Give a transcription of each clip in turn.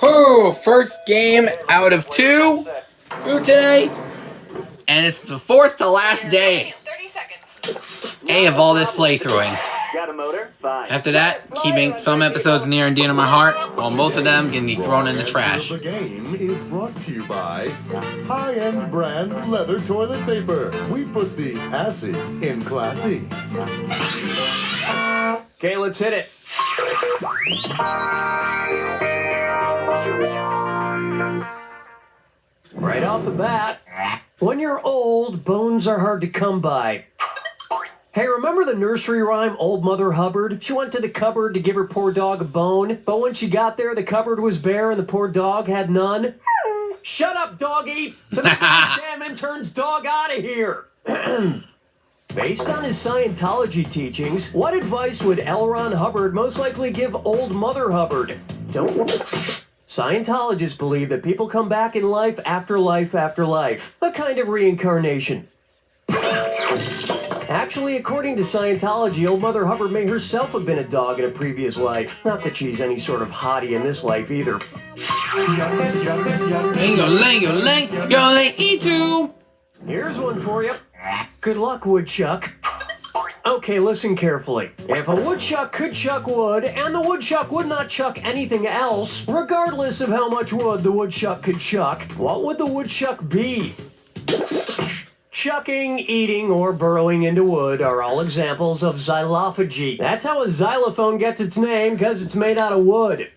Oh, first game out of two today, and it's the fourth to last day of all this playthroughing. After that, keeping some episodes near and dear to my heart, while most of them can be thrown in the trash. The game is brought to you by high-end brand leather toilet paper. We put the assy in classy. Okay, let's hit it. Right off the bat, when you're old, bones are hard to come by. Hey, remember the nursery rhyme, Old Mother Hubbard? She went to the cupboard to give her poor dog a bone, but when she got there, the cupboard was bare and the poor dog had none. Shut up, doggy! Some damn intern's dog out of here! Based on his Scientology teachings, what advice would L. Ron Hubbard most likely give Old Mother Hubbard? Don't. Scientologists believe that people come back in life after life after life, a kind of reincarnation. Actually, according to Scientology, Old Mother Hubbard may herself have been a dog in a previous life. Not that she's any sort of hottie in this life either. Here's one for you. Good luck, woodchuck. Okay, listen carefully. If a woodchuck could chuck wood, and the woodchuck would not chuck anything else, regardless of how much wood the woodchuck could chuck, what would the woodchuck be? Chucking, eating, or burrowing into wood are all examples of xylophagy. That's how a xylophone gets its name, because it's made out of wood.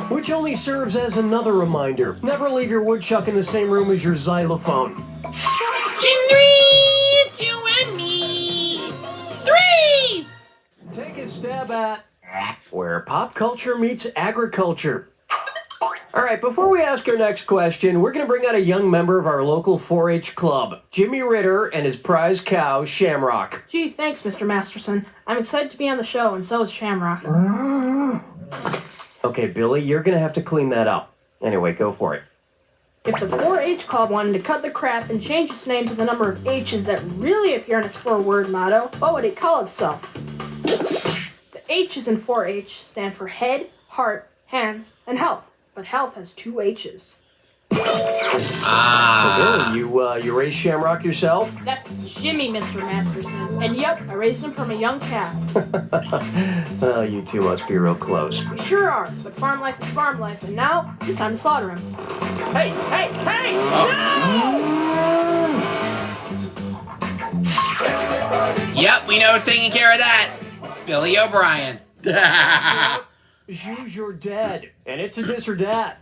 Which only serves as another reminder. Never leave your woodchuck in the same room as your xylophone. It's you and me. 3! Take a stab at where pop culture meets agriculture. All right, before we ask our next question, we're going to bring out a young member of our local 4-H club, Jimmy Ritter and his prize cow, Shamrock. Gee, thanks, Mr. Masterson. I'm excited to be on the show, and so is Shamrock. Okay, Billy, you're going to have to clean that up. Anyway, go for it. If the 4-H Club wanted to cut the crap and change its name to the number of H's that really appear in its 4-word motto, what would it call itself? The H's in 4-H stand for head, heart, hands, and health. But health has 2 H's. So, Billy, you raised Shamrock yourself? That's Jimmy, Mr. Masterson. And yep, I raised him from a young calf. Well, you two must be real close. We sure are, but farm life is farm life, and now it's time to slaughter him. Hey! No! Yep, we know who's taking care of that. Billy O'Brien. Zhuzh, you're dead, and it's a this or that.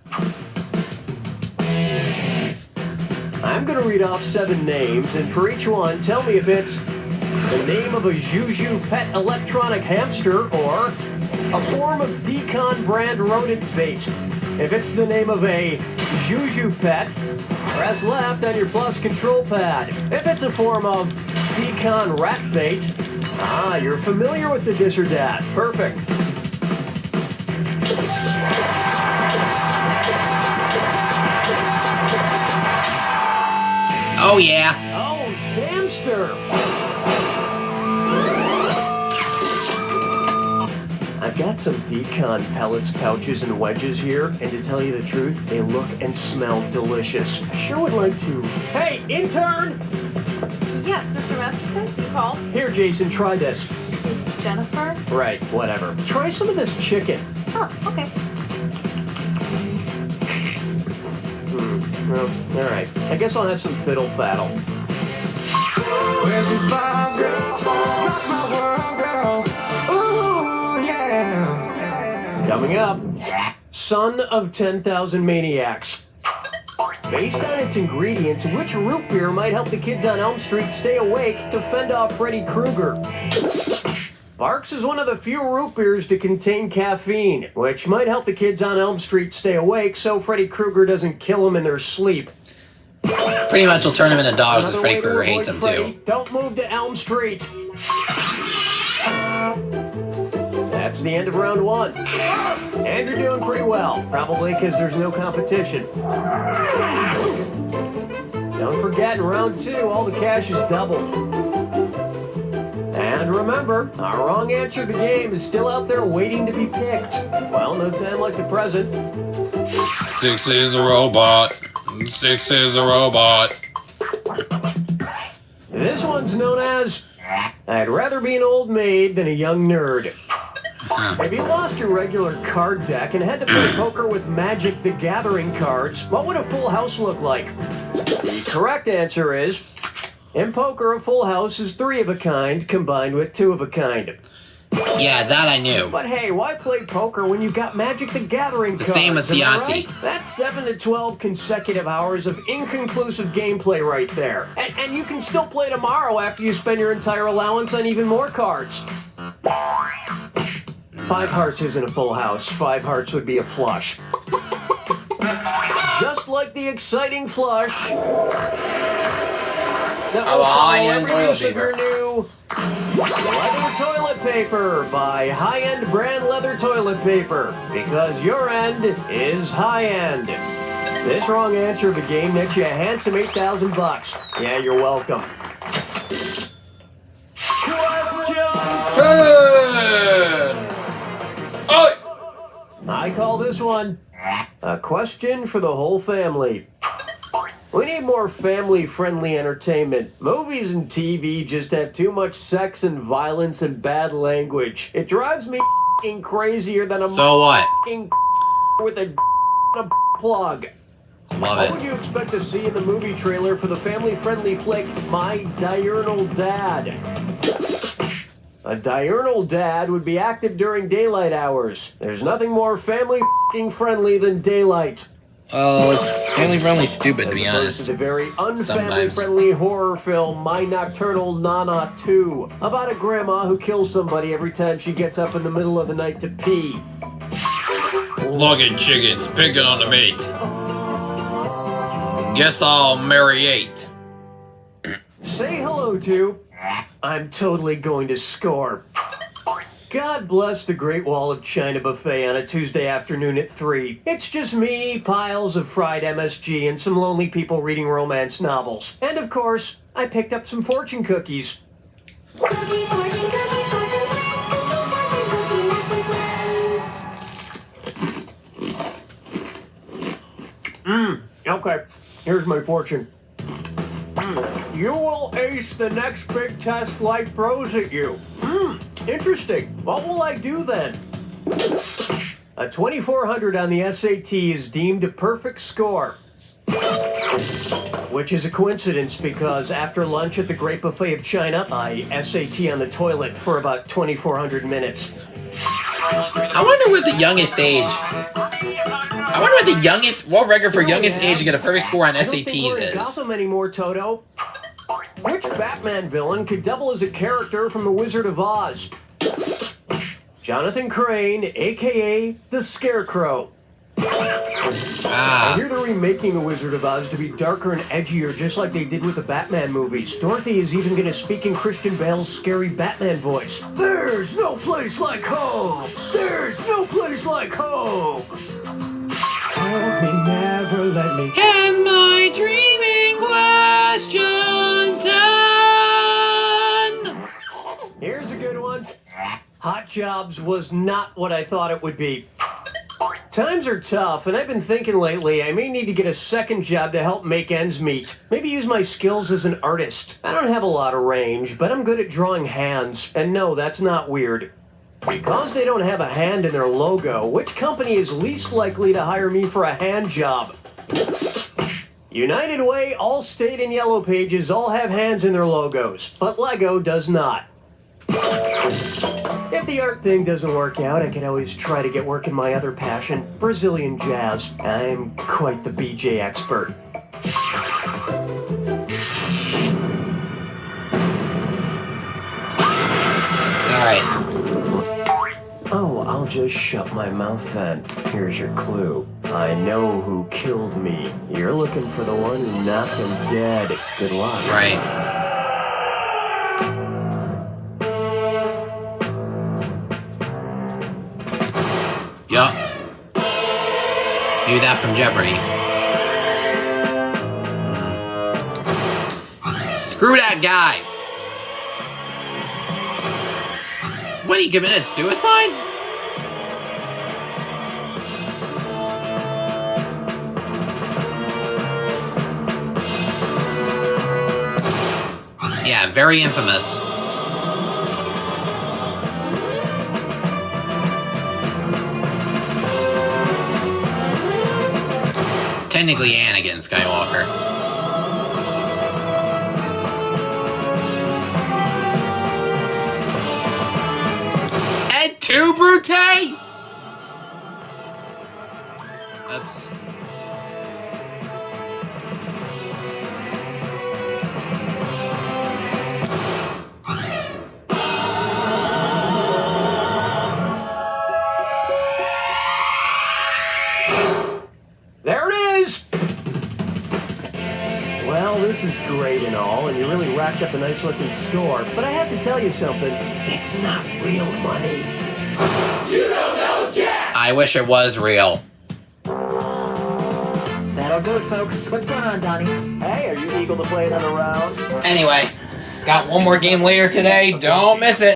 I'm going to read off 7 names, and for each one, tell me if it's the name of a Zhuzh pet electronic hamster or a form of Decon brand rodent bait. If it's the name of a Zhuzh pet, press left on your plus control pad. If it's a form of Decon rat bait, you're familiar with the this or that. Perfect. Oh, yeah. Oh, Damster! I've got some Decon pellets, pouches, and wedges here, and to tell you the truth, they look and smell delicious. I sure would like to... Hey, intern! Yes, Mr. Masterson, you called? Here, Jason, try this. It's Jennifer? Right, whatever. Try some of this chicken. Oh, okay. Well, all right. I guess I'll have some fiddle faddle. Where's the bomb, girl? Rock my world, girl. Ooh, yeah. Coming up, Son of 10,000 Maniacs. Based on its ingredients, which root beer might help the kids on Elm Street stay awake to fend off Freddy Krueger? Barks is one of the few root beers to contain caffeine, which might help the kids on Elm Street stay awake so Freddy Krueger doesn't kill them in their sleep. Pretty much will turn him into dogs as Freddy Krueger hates them too. Don't move to Elm Street. That's the end of round 1. And you're doing pretty well, probably because there's no competition. Don't forget, in round 2, all the cash is doubled. And remember, our wrong answer to the game is still out there waiting to be picked. Well, no time like the present. 6 is a robot. 6 is a robot. This one's known as I'd rather be an old maid than a young nerd. If you lost your regular card deck and had to play poker with Magic the Gathering cards, what would a full house look like? The correct answer is, in poker, a full house is 3 of a kind combined with 2 of a kind. Yeah, that I knew. But hey, why play poker when you've got Magic the Gathering cards? The same with am I Yahtzee. right? That's 7 to 12 consecutive hours of inconclusive gameplay right there. And you can still play tomorrow after you spend your entire allowance on even more cards. 5 hearts isn't a full house. 5 hearts would be a flush. Just like the exciting flush. That will high-end follow every toilet use of your new leather toilet paper by high-end brand leather toilet paper, because your end is high-end. This wrong answer of the game nets you a handsome $8,000. Yeah, you're welcome. I call this one a question for the whole family. We need more family-friendly entertainment. Movies and TV just have too much sex and violence and bad language. It drives me crazier than a So what? with a plug. Love What would it. you expect to see in the movie trailer for the family-friendly flick My Diurnal Dad? A diurnal dad would be active during daylight hours. There's nothing more family-friendly than daylight. Oh, it's family-friendly stupid, to be As opposed honest. to the very Sometimes. unfamily-friendly horror film My Nocturnal Nana 2, about a grandma who kills somebody every time she gets up in the middle of the night to pee. Look at chickens picking on the meat. Guess I'll marry 8. Say hello to I'm totally going to score. God bless the Great Wall of China buffet on a Tuesday afternoon at 3. It's just me, piles of fried MSG, and some lonely people reading romance novels. And of course, I picked up some fortune cookies. Okay, here's my fortune. You will ace the next big test life throws at you. Interesting. What will I do then? A 2400 on the SAT is deemed a perfect score. Which is a coincidence because after lunch at the Great Buffet of China, I SAT on the toilet for about 2400 minutes. I wonder what the youngest age. I wonder what record for youngest age to get a perfect score on I don't think SATs we're in is. Gotham anymore, Toto. Which Batman villain could double as a character from The Wizard of Oz? Jonathan Crane, a.k.a. the Scarecrow. I hear they're remaking The Wizard of Oz to be darker and edgier, just like they did with the Batman movies. Dorothy is even going to speak in Christian Bale's scary Batman voice. There's no place like home! There's no place like home! Hold me, never let me... And my dreaming question done. Here's a good one. Hot Jobs was not what I thought it would be. Times are tough, and I've been thinking lately I may need to get a second job to help make ends meet. Maybe use my skills as an artist. I don't have a lot of range, but I'm good at drawing hands. And no, that's not weird. Because they don't have a hand in their logo, which company is least likely to hire me for a hand job? United Way, Allstate, and Yellow Pages all have hands in their logos, but Lego does not. If the art thing doesn't work out, I can always try to get work in my other passion, Brazilian jazz. I'm quite the BJ expert. Alright. Oh, I'll just shut my mouth then. Here's your clue. I know who killed me. You're looking for the one who knocked him dead. Good luck. Right. Yup. Knew that from Jeopardy. Screw that guy. What, he committed suicide? Yeah, very infamous. Technically Anakin Skywalker. Et tu, Brute? Oops. There it is! Well, this is great and all, and you really racked up a nice looking score, but I have to tell you something, it's not real money. You don't know Jack! I wish it was real. That'll do it, folks. What's going on, Donnie? Hey, are you eagle to play another round? Anyway, got one more game later today. Don't miss it.